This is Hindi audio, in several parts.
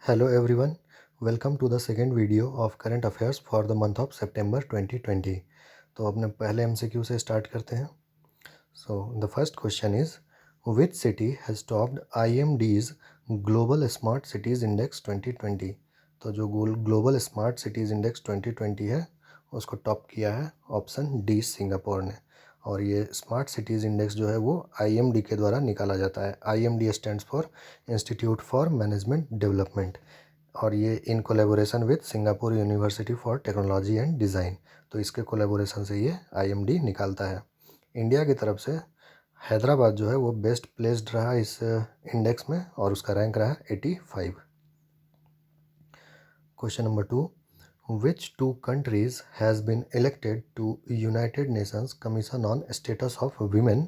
Hello everyone, welcome to the second video of current affairs for the month of September 2020. तो अपने पहले MCQ से स्टार्ट करते हैं. So the first question is, which city has topped IMD's Global Smart Cities Index 2020? तो जो ग्लोबल स्मार्ट सिटीज़ इंडेक्स 2020 है उसको टॉप किया है ऑप्शन डी सिंगापुर ने. और ये स्मार्ट सिटीज़ इंडेक्स जो है वो IMD के द्वारा निकाला जाता है. IMD stands for institute for management development और ये in collaboration with Singapore university for technology and design. तो इसके कोलेबोरेशन से ये IMD निकालता है. इंडिया की तरफ से हैदराबाद जो है वो बेस्ट प्लेस्ड रहा इस इंडेक्स में और उसका रैंक रहा 85. Question number 2, which two countries has been elected to United Nations Commission on Status of Women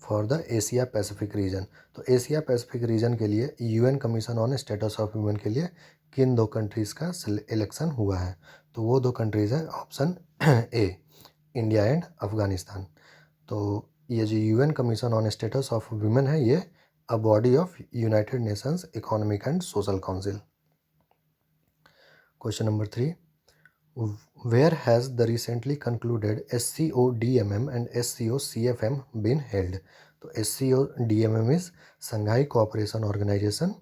for the Asia Pacific region? तो एशिया पैसिफिक रीजन के लिए UN commission on status of women के लिए किन दो कंट्रीज़ का इलेक्शन हुआ है? तो वो दो कंट्रीज़ हैं option A India and Afghanistan. तो ये जो UN commission on status of women है ये a body of United Nations economic and social council. Question number 3, where has the recently concluded SCO DMM and SCO CFM been held? तो SCO DMM is Shanghai Cooperation Organization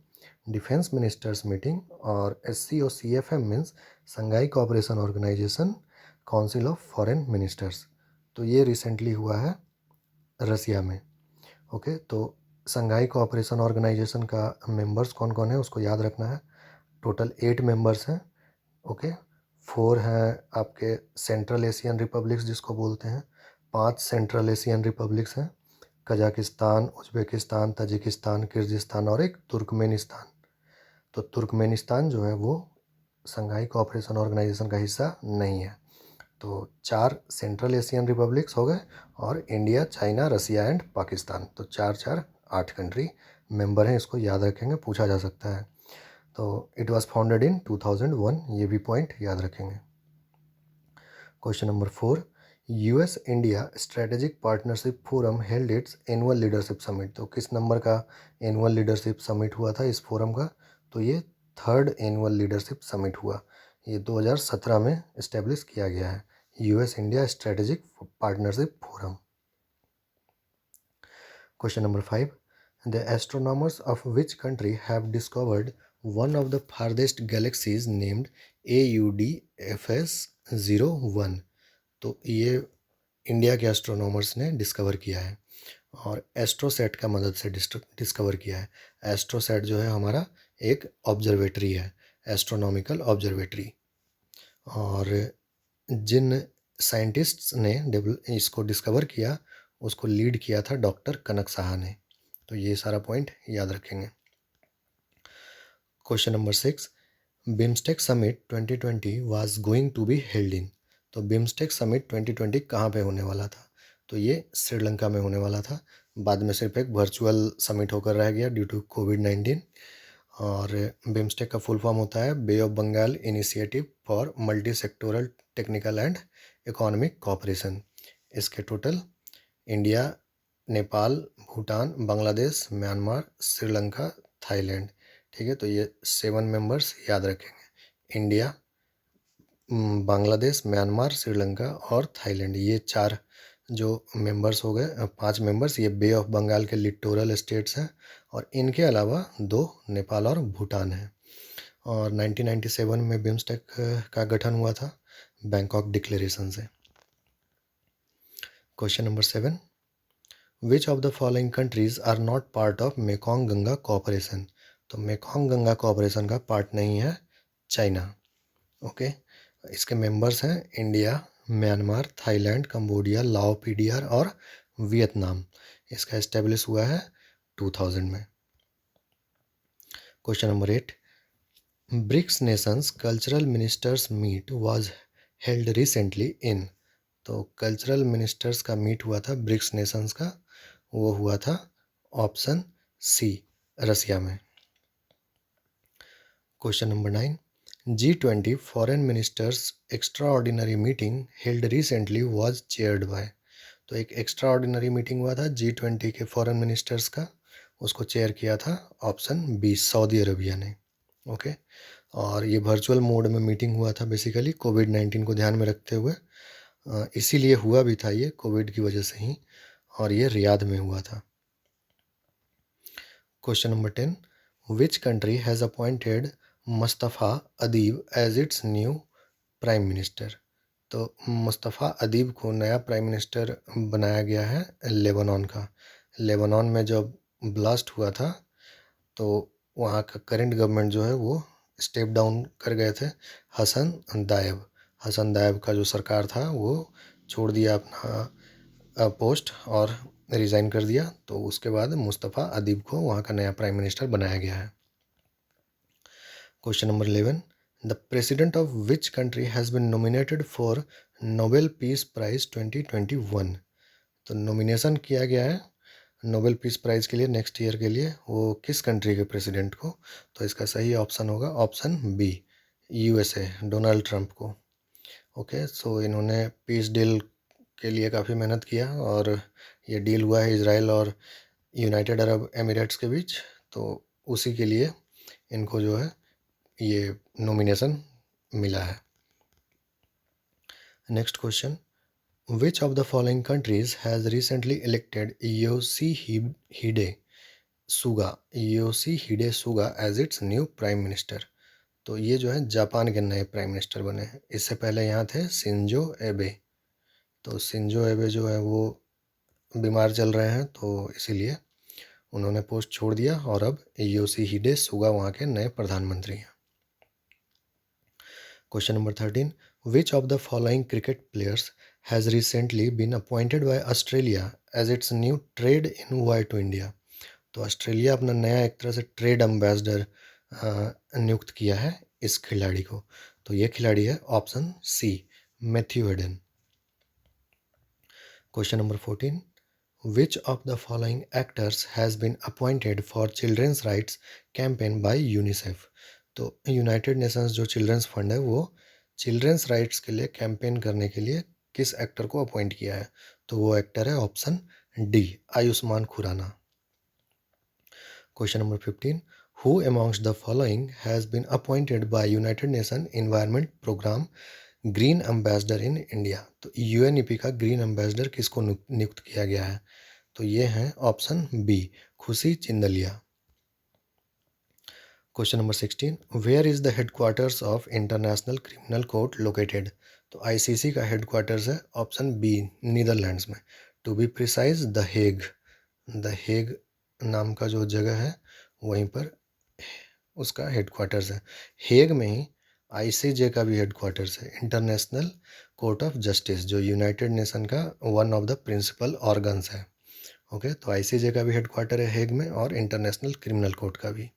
defence ministers meeting और SCO CFM means Shanghai Cooperation Organization council of foreign ministers. तो ये रिसेंटली हुआ है रसिया में. ओके, तो संघाई कोऑपरेशन ऑर्गेनाइजेशन का मेंबर्स कौन कौन है उसको याद रखना है. टोटल 8 मेंबर्स हैं. ओके, 4 हैं आपके सेंट्रल एशियन रिपब्लिक्स जिसको बोलते हैं. 5 सेंट्रल एशियन रिपब्लिक्स हैं, कजाकिस्तान, उज्बेकिस्तान, तजिकिस्तान, किर्गिस्तान और एक तुर्कमेनिस्तान. तो तुर्कमेनिस्तान जो है वो संघाई कोऑपरेशन ऑर्गेनाइजेशन का हिस्सा नहीं है. तो 4 सेंट्रल एशियन रिपब्लिक्स हो गए और India, China, Russia and Pakistan. तो 4 8 कंट्री मेंबर हैं. इसको याद रखेंगे, पूछा जा सकता है. तो इट वाज फाउंडेड इन 2001, ये भी पॉइंट याद रखेंगे. Question number 4, US India strategic partnership forum held it's annual leadership summit. तो किस नंबर का एनुअल लीडरशिप समिट हुआ था इस फोरम का? तो ये 3rd एनुअल लीडरशिप समिट हुआ. ये 2017 में इस्टेब्लिश किया गया है, US India strategic partnership forum. Question number 5, the astronomers of which country have discovered one of the farthest galaxies named AUDFS01. तो ये इंडिया के एस्ट्रोनॉमर्स ने डिस्कवर किया है और एस्ट्रोसेट का मदद से डिस्कवर किया है. एस्ट्रोसेट जो है हमारा एक ऑब्जर्वेटरी है, एस्ट्रोनॉमिकल ऑब्जर्वेटरी. और जिन साइंटिस्ट्स ने इसको डिस्कवर किया उसको लीड किया था डॉक्टर कनक साहा ने. तो ये सारा पॉइंट याद रखेंगे. Question number 6, BIMSTEC summit 2020 was going to be held in. तो बिम्स्टेक समिट 2020 कहाँ पे होने वाला था? तो ये श्रीलंका में होने वाला था. बाद में सिर्फ एक वर्चुअल समिट होकर रह गया ड्यू टू कोविड-19. और बिम्स्टेक का फुल फॉर्म होता है Bay of Bengal initiative for multi sectoral technical and economic cooperation. इसके total India, Nepal, Bhutan, Bangladesh, Myanmar, Sri Lanka, Thailand. ठीक है, तो ये 7 मेंबर्स याद रखेंगे. इंडिया, बांग्लादेश, म्यांमार, श्रीलंका और थाईलैंड, ये 4 जो मेंबर्स हो गए. 5 मेंबर्स ये बे ऑफ बंगाल के लिटोरल स्टेट्स हैं और इनके अलावा 2 नेपाल और भूटान हैं. और 1997 में बिम्स्टेक का गठन हुआ था बैंकॉक डिक्लेरेशन से. Question number 7, which of the following countries are not part of Mekong Ganga cooperation. तो मेकॉन्ग गंगा कोऑपरेशन का पार्ट नहीं है चाइना. ओके, इसके मेंबर्स हैं India, Myanmar, Thailand, Cambodia, Lao, PDR और वियतनाम. इसका एस्टेब्लिश हुआ है 2000 में. Question number 8, BRICS nations cultural ministers meet was held recently in. तो कल्चरल मिनिस्टर्स का मीट हुआ था ब्रिक्स नेशंस का, वो हुआ था ऑप्शन सी रसिया में. Question number 9, G20 foreign ministers extra ordinary meeting held recently was chaired by. तो एक एक्स्ट्रा ऑर्डिनरी मीटिंग हुआ था G20 के फॉरेन मिनिस्टर्स का, उसको चेयर किया था ऑप्शन बी सऊदी अरबिया ने. ओके। और ये वर्चुअल मोड में मीटिंग हुआ था बेसिकली कोविड-19 को ध्यान में रखते हुए। इसीलिए हुआ भी था ये कोविड की वजह से ही, और ये रियाद में हुआ था। Question number 10, which country has appointed Mustafa Adib as its new prime minister? तो मुस्तफ़ा अदीब को नया प्राइम मिनिस्टर बनाया गया है लेबनान का। लेबनान में जब ब्लास्ट हुआ था तो वहाँ का करंट गवर्नमेंट जो है वो स्टेप डाउन कर गए थे। हसन दायब हसन दायब का जो सरकार था वो छोड़ दिया अपना पोस्ट और रिज़ाइन कर दिया। तो उसके बाद मुस्तफ़ा अदीब को वहाँ का नया प्राइम मिनिस्टर बनाया गया है। Question number 11, the president of which country has been nominated for Nobel peace prize 2021? तो नॉमिनेशन किया गया है नोबेल पीस प्राइज़ के लिए नेक्स्ट ईयर के लिए, वो किस कंट्री के प्रेसिडेंट को? तो इसका सही ऑप्शन होगा option B, USA, Donald Trump को। ओके, सो इन्होंने पीस डील के लिए काफ़ी मेहनत किया और ये डील हुआ है इजराइल और यूनाइटेड अरब एमिरेट्स के बीच, तो उसी के लिए इनको जो है ये नॉमिनेशन मिला है। Next question, which of the following countries has recently elected Yoshihide Suga as its new prime minister? तो ये जो है जापान के नए प्राइम मिनिस्टर बने हैं। इससे पहले यहाँ थे शिंजो एबे। तो शिंजो एबे जो है वो बीमार चल रहे हैं, तो इसीलिए उन्होंने पोस्ट छोड़ दिया और अब योशीहिडे सुगा वहाँ के नए प्रधानमंत्री हैं। Question number 13, which of the following cricket players has recently been appointed by Australia as its new trade envoy to India? तो ऑस्ट्रेलिया अपना नया एक तरह से ट्रेड एम्बेसडर नियुक्त किया है इस खिलाड़ी को। तो ये खिलाड़ी है option C, Matthew Hayden. Question number 14, which of the following actors has been appointed for children's rights campaign by UNICEF? तो यूनाइटेड नेशंस जो चिल्ड्रंस फंड है वो चिल्ड्रंस राइट्स के लिए कैंपेन करने के लिए किस एक्टर को अपॉइंट किया है? तो वो एक्टर है option D, Ayushmann Khurrana. Question number 15. Who amongst the following has been appointed by United Nations Environment Program green ambassador in India? तो यूएनईपी का ग्रीन एम्बेसडर किसको नियुक्त किया गया है? तो ये हैं option B, Khushi Chindaliya. Question number 16, where is the headquarters of international criminal court located? तो आईसीसी का हेडक्वार्टर्स है ऑप्शन बी, नीदरलैंड्स में, to be precise the Hague. The Hague नाम का जो जगह है वहीं पर उसका हेडक्वार्टर्स है। हेग में ही आईसीजे का भी हेडक्वार्टर्स है, इंटरनेशनल कोर्ट ऑफ जस्टिस, जो यूनाइटेड नेशन का one of the principal organs है। ओके, तो आईसीजे का भी हेडक्वार्टर है हेग में और इंटरनेशनल क्रिमिनल कोर्ट का भी,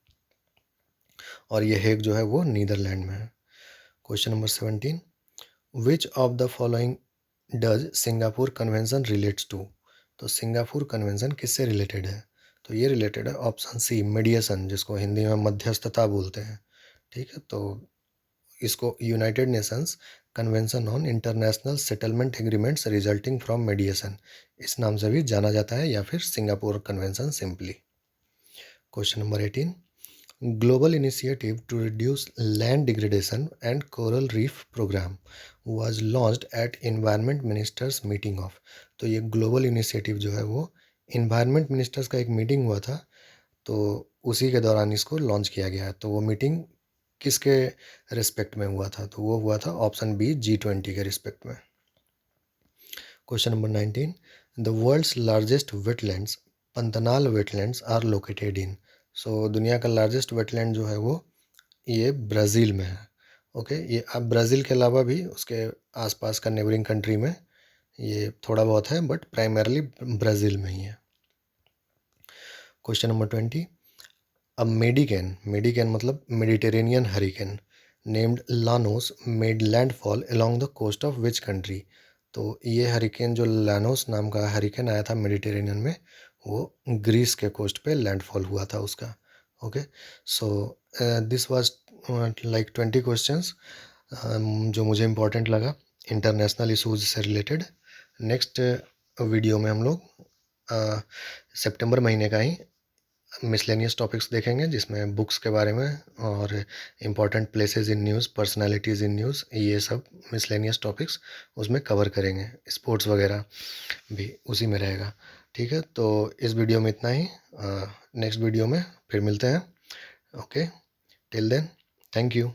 और ये हेग जो है वो नीदरलैंड में है। Question number 17, which of the following does Singapore convention relates to? तो सिंगापुर कन्वेंशन किससे रिलेटेड है? तो ये रिलेटेड है ऑप्शन सी, मीडिएशन, जिसको हिंदी में मध्यस्थता बोलते हैं। ठीक है, तो इसको United Nations convention on international settlement agreements resulting from mediation, इस नाम से भी जाना जाता है, या फिर Singapore convention simply. Question number 18, global initiative to reduce land degradation and coral reef programme was launched at environment ministers meeting of? तो ये ग्लोबल इनिशिएटिव जो है वो इन्वायरमेंट मिनिस्टर्स का एक मीटिंग हुआ था, तो उसी के दौरान इसको लॉन्च किया गया है। तो वो मीटिंग किसके रिस्पेक्ट में हुआ था? तो वो हुआ था ऑप्शन बी, G20 के रिस्पेक्ट में। Question number 19, the world's largest wetlands Pantanal wetlands are located in? So दुनिया का लार्जेस्ट वेटलैंड जो है वो ये ब्राज़ील में है। ओके, ये अब ब्राज़ील के अलावा भी उसके आसपास का नेबरिंग कंट्री में ये थोड़ा बहुत है, बट प्राइमरली ब्राज़ील में ही है। क्वेश्चन नंबर 20, अब मेडिकेन मतलब Mediterranean hurricane named Ianos made landfall along the coast of which country? तो ये हरिकेन जो लानोस नाम का हरिकेन आया था मेडिटेरेनियन में, वो ग्रीस के कोस्ट पे लैंडफॉल हुआ था उसका। Okay, so this was like 20 questions जो मुझे इम्पोर्टेंट लगा इंटरनेशनल इशूज़ से रिलेटेड। नेक्स्ट वीडियो में हम लोग सितंबर महीने का ही मिसलेनियस टॉपिक्स देखेंगे जिसमें बुक्स के बारे में और important places in news, personalities in news, ये सब मिसलेनियस टॉपिक्स उसमें कवर करेंगे। स्पोर्ट्स वगैरह भी उसी में रहेगा। ठीक है, तो इस वीडियो में इतना ही। नेक्स्ट वीडियो में फिर मिलते हैं। Okay, till then, thank you.